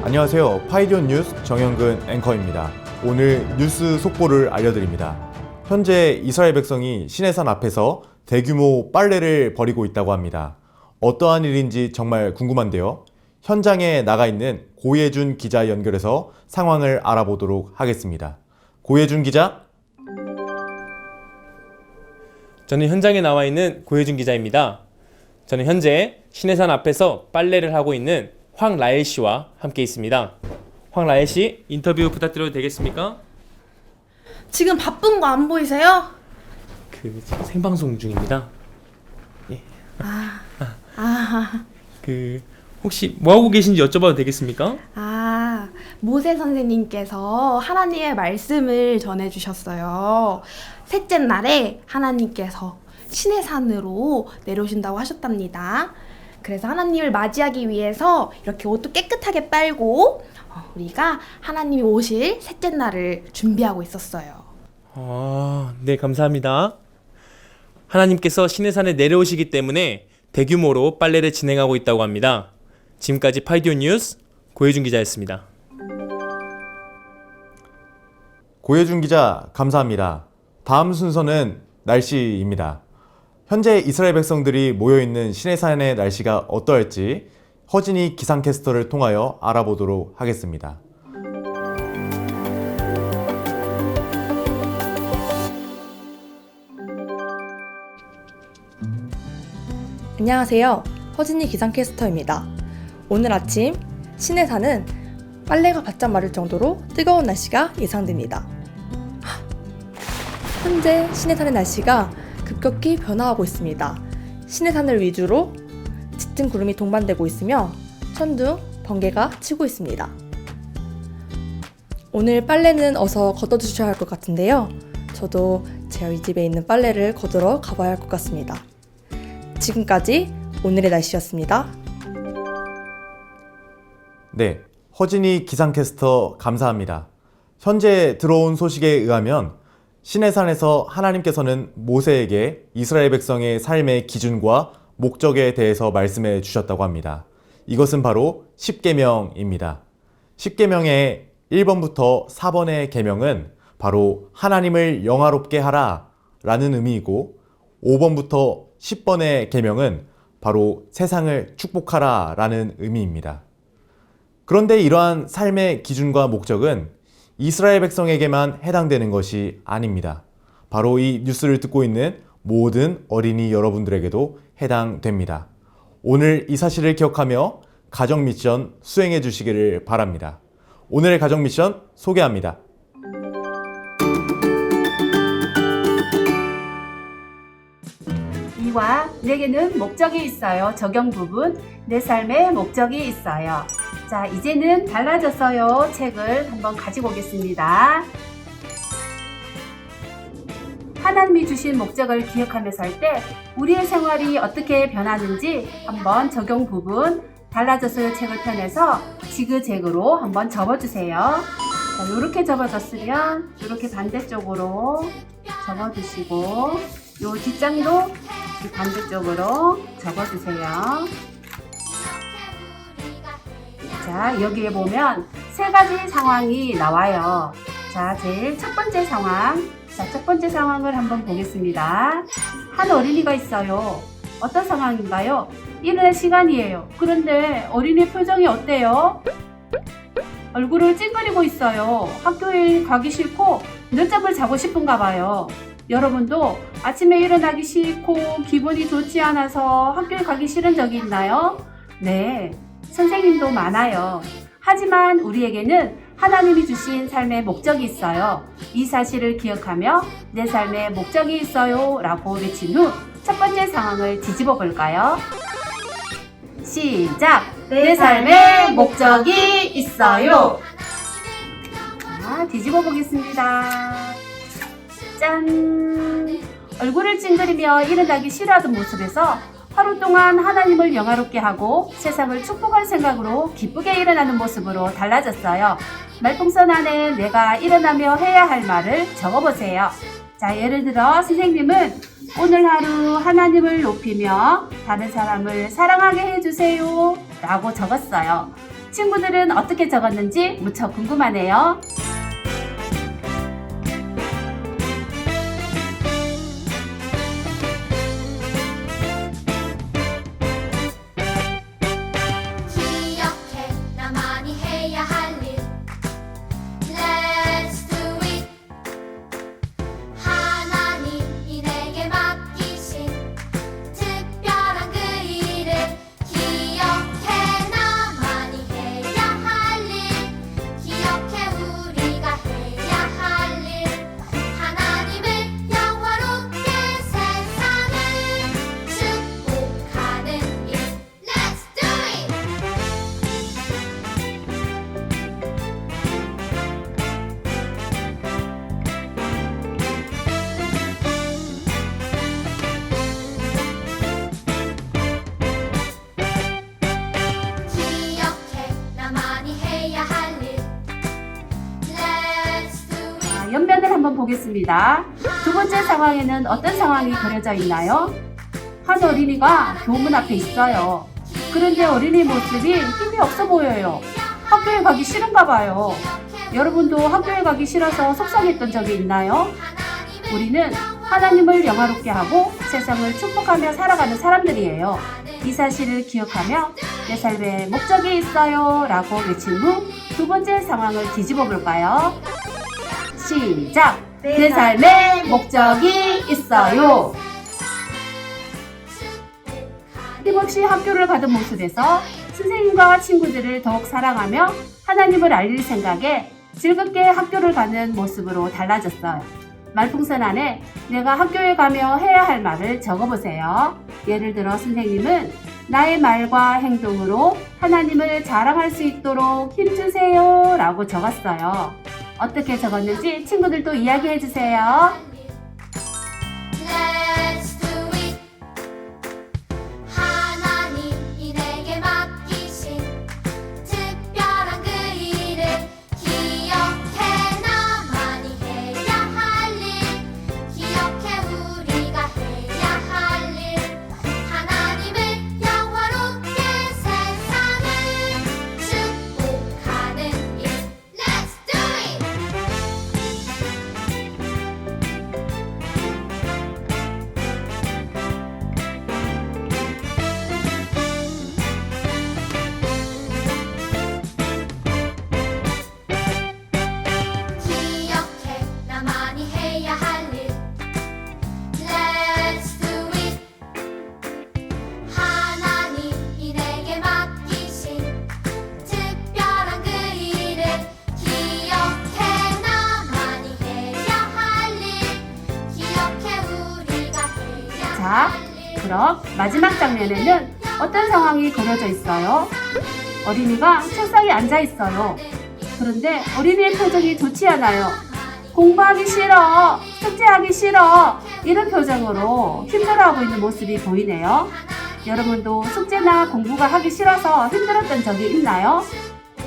안녕하세요. 파이디온 뉴스 정영근 앵커입니다. 오늘 뉴스 속보를 알려드립니다. 현재 이스라엘 백성이 시내산 앞에서 대규모 빨래를 벌이고 있다고 합니다. 어떠한 일인지 정말 궁금한데요. 현장에 나가 있는 고예준 기자 연결해서 상황을 알아보도록 하겠습니다. 고예준 기자. 저는 현장에 나와 있는 고혜준 기자입니다. 저는 현재 시내산 앞에서 빨래를 하고 있는 황라엘 씨와 함께 있습니다. 황라엘 씨, 인터뷰 부탁드려도 되겠습니까? 지금 바쁜 거 안 보이세요? 지금 생방송 중입니다. 예. 혹시 뭐 하고 계신지 여쭤봐도 되겠습니까? 모세 선생님께서 하나님의 말씀을 전해주셨어요. 셋째 날에 하나님께서 시내산으로 내려오신다고 하셨답니다. 그래서 하나님을 맞이하기 위해서 이렇게 옷도 깨끗하게 빨고 우리가 하나님이 오실 셋째 날을 준비하고 있었어요. 네, 감사합니다. 하나님께서 시내산에 내려오시기 때문에 대규모로 빨래를 진행하고 있다고 합니다. 지금까지 파이디온 뉴스 고혜준 기자였습니다. 고예준 기자 감사합니다. 다음 순서는 날씨입니다. 현재 이스라엘 백성들이 모여있는 시내산의 날씨가 어떠할지 허진이 기상캐스터를 통하여 알아보도록 하겠습니다. 안녕하세요. 허진이 기상캐스터입니다. 오늘 아침 시내산은 빨래가 바짝 마를 정도로 뜨거운 날씨가 예상됩니다. 현재 시내산의 날씨가 급격히 변화하고 있습니다. 시내산을 위주로 짙은 구름이 동반되고 있으며 천둥, 번개가 치고 있습니다. 오늘 빨래는 어서 걷어주셔야 할 것 같은데요. 저도 저희 집에 있는 빨래를 걷으러 가봐야 할 것 같습니다. 지금까지 오늘의 날씨였습니다. 네, 허진이 기상캐스터 감사합니다. 현재 들어온 소식에 의하면 시내산에서 하나님께서는 모세에게 이스라엘 백성의 삶의 기준과 목적에 대해서 말씀해 주셨다고 합니다. 이것은 바로 10계명입니다. 10계명의 1번부터 4번의 계명은 바로 하나님을 영화롭게 하라 라는 의미이고 5번부터 10번의 계명은 바로 세상을 축복하라 라는 의미입니다. 그런데 이러한 삶의 기준과 목적은 이스라엘 백성에게만 해당되는 것이 아닙니다. 바로 이 뉴스를 듣고 있는 모든 어린이 여러분들에게도 해당됩니다. 오늘 이 사실을 기억하며 가정 미션 수행해 주시기를 바랍니다. 오늘의 가정 미션 소개합니다. 이와 내게는 목적이 있어요. 적용 부분, 내 삶의 목적이 있어요. 자, 이제는 달라졌어요. 책을 한번 가지고 오겠습니다. 하나님이 주신 목적을 기억하며 살 때 우리의 생활이 어떻게 변하는지 한번 적용 부분, 달라졌어요 책을 펴내서 지그재그로 한번 접어주세요. 자, 이렇게 접어줬으면 이렇게 반대쪽으로 접어주시고 요 뒷장도 반대쪽으로 접어주세요. 자, 여기에 보면 세 가지 상황이 나와요. 자, 제일 첫 번째 상황. 자, 첫 번째 상황을 한번 보겠습니다. 한 어린이가 있어요. 어떤 상황인가요? 일어날 시간이에요. 그런데 어린이 표정이 어때요? 얼굴을 찡그리고 있어요. 학교에 가기 싫고 늦잠을 자고 싶은가 봐요. 여러분도 아침에 일어나기 싫고 기분이 좋지 않아서 학교에 가기 싫은 적이 있나요? 네, 선생님도 많아요. 하지만 우리에게는 하나님이 주신 삶의 목적이 있어요. 이 사실을 기억하며 내 삶의 목적이 있어요 라고 외친 후 첫 번째 상황을 뒤집어 볼까요? 시작! 내 삶의 목적이 있어요. 자, 뒤집어 보겠습니다. 짠! 얼굴을 찡그리며 일어나기 싫어하던 모습에서 하루 동안 하나님을 영화롭게 하고 세상을 축복할 생각으로 기쁘게 일어나는 모습으로 달라졌어요. 말풍선 안에 내가 일어나며 해야 할 말을 적어보세요. 자, 예를 들어 선생님은 오늘 하루 하나님을 높이며 다른 사람을 사랑하게 해주세요 라고 적었어요. 친구들은 어떻게 적었는지 무척 궁금하네요. 기억해 나만이 해야 할 일 Let's do it 하나님이 내게 맡기신 특별한 그 일을 기억해 나만이 해야 할 일 기억해 우리가 해야 할 일 하나님을 영화롭게 세상을 축복하는 일 Let's do it 기억해 나만이 해야 할 일 Let's do it 자, 연변을 한번 보겠습니다. 두 번째 상황에는 어떤 상황이 그려져 있나요? 한 어린이가 교문 앞에 있어요. 그런데 어린이 모습이 힘이 없어 보여요. 학교에 가기 싫은가 봐요. 여러분도 학교에 가기 싫어서 속상했던 적이 있나요? 우리는 하나님을 영화롭게 하고 세상을 축복하며 살아가는 사람들이에요. 이 사실을 기억하며 내 삶에 목적이 있어요 라고 외친 후 두 번째 상황을 뒤집어 볼까요? 시작! 내 삶에 목적이 있어요. 힘없이 학교를 가던 모습에서 선생님과 친구들을 더욱 사랑하며 하나님을 알릴 생각에 즐겁게 학교를 가는 모습으로 달라졌어요. 말풍선 안에 내가 학교에 가며 해야 할 말을 적어보세요. 예를 들어 선생님은 나의 말과 행동으로 하나님을 자랑할 수 있도록 힘주세요 라고 적었어요. 어떻게 적었는지 친구들도 이야기해 주세요. Let's do it 하나님이 내게 맡기신 특별한 그 일을 기억해 나만이 해야 할 일 기억해 우리가 해야 할 일 하나님을 영화롭게 세상을 축복하는 일 Let's do it 기억해 나만이 해야 할 일 Let's do it 하나님이 내게 맡기신 특별한 그 일을 기억해 나만이 해야 할 일 기억해 우리가 해야 자, 할 일 그럼 마지막 장면에는 어떤 상황이 그려져 있어요? 어린이가 책상에 앉아 있어요. 그런데 어린이의 표정이 좋지 않아요. 공부하기 싫어, 숙제하기 싫어 이런 표정으로 힘들어하고 있는 모습이 보이네요. 여러분도 숙제나 공부가 하기 싫어서 힘들었던 적이 있나요?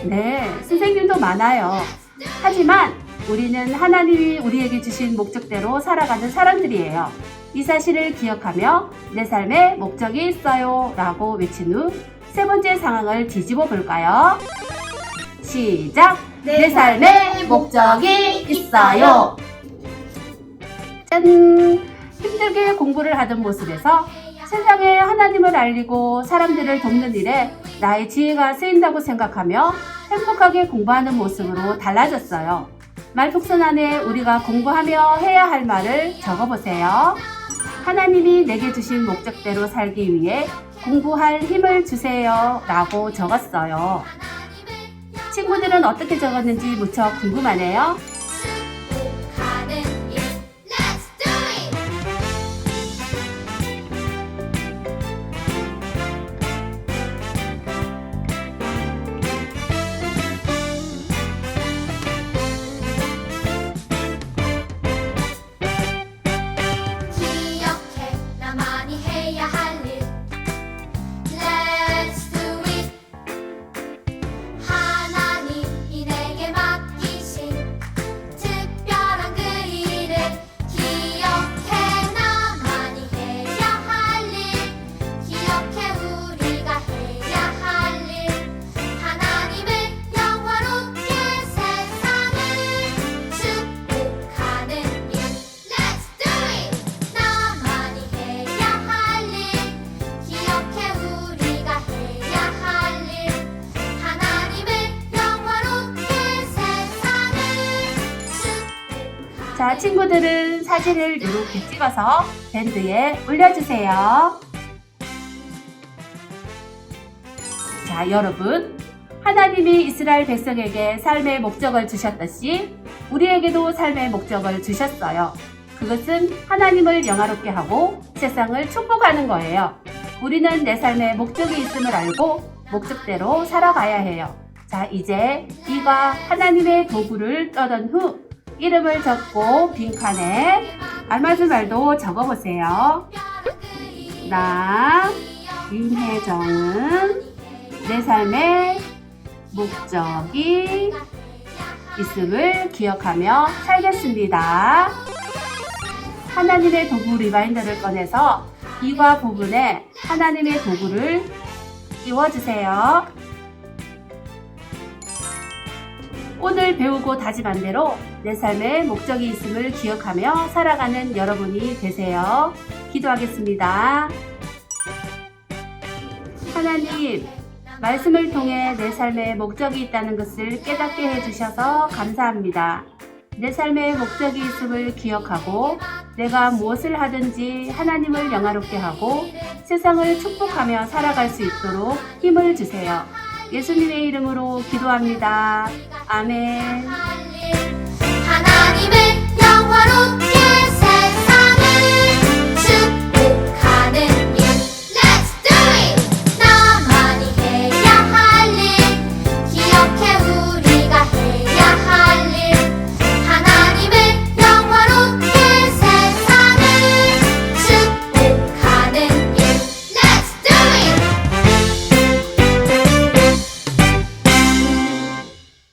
네, 선생님도 많아요. 하지만 우리는 하나님이 우리에게 주신 목적대로 살아가는 사람들이에요. 이 사실을 기억하며 내 삶에 목적이 있어요 라고 외친 후 세 번째 상황을 뒤집어 볼까요? 시작! 내 삶에 목적이 있어요. 짠! 힘들게 공부를 하던 모습에서 세상에 하나님을 알리고 사람들을 돕는 일에 나의 지혜가 쓰인다고 생각하며 행복하게 공부하는 모습으로 달라졌어요. 말풍선 안에 우리가 공부하며 해야 할 말을 적어보세요. 하나님이 내게 주신 목적대로 살기 위해 공부할 힘을 주세요 라고 적었어요. 친구들은 어떻게 적었는지 무척 궁금하네요. 축복하는 일 Let's do it 기억해 나만이 해야 할 일 Let's do it 하나님이 내게 맡기신 자, 친구들은 사진을 이렇게 찍어서 밴드에 올려주세요. 자, 여러분, 하나님이 이스라엘 백성에게 삶의 목적을 주셨듯이 우리에게도 삶의 목적을 주셨어요. 그것은 하나님을 영화롭게 하고 세상을 축복하는 거예요. 우리는 내 삶에 목적이 있음을 알고 목적대로 살아가야 해요. 자, 이제 이가 하나님의 도구를 떠던 후 이름을 적고 빈칸에 알맞은 말도 적어보세요. 나 윤혜정은 내 삶의 목적이 있음을 기억하며 살겠습니다. 하나님의 도구 리마인더를 꺼내서 이과 부분에 하나님의 도구를 끼워주세요. 오늘 배우고 다짐한 대로 내 삶에 목적이 있음을 기억하며 살아가는 여러분이 되세요. 기도하겠습니다. 하나님, 말씀을 통해 내 삶에 목적이 있다는 것을 깨닫게 해주셔서 감사합니다. 내 삶에 목적이 있음을 기억하고 내가 무엇을 하든지 하나님을 영화롭게 하고 세상을 축복하며 살아갈 수 있도록 힘을 주세요. 예수님의 이름으로 기도합니다. 아멘. 하나님을 영화롭게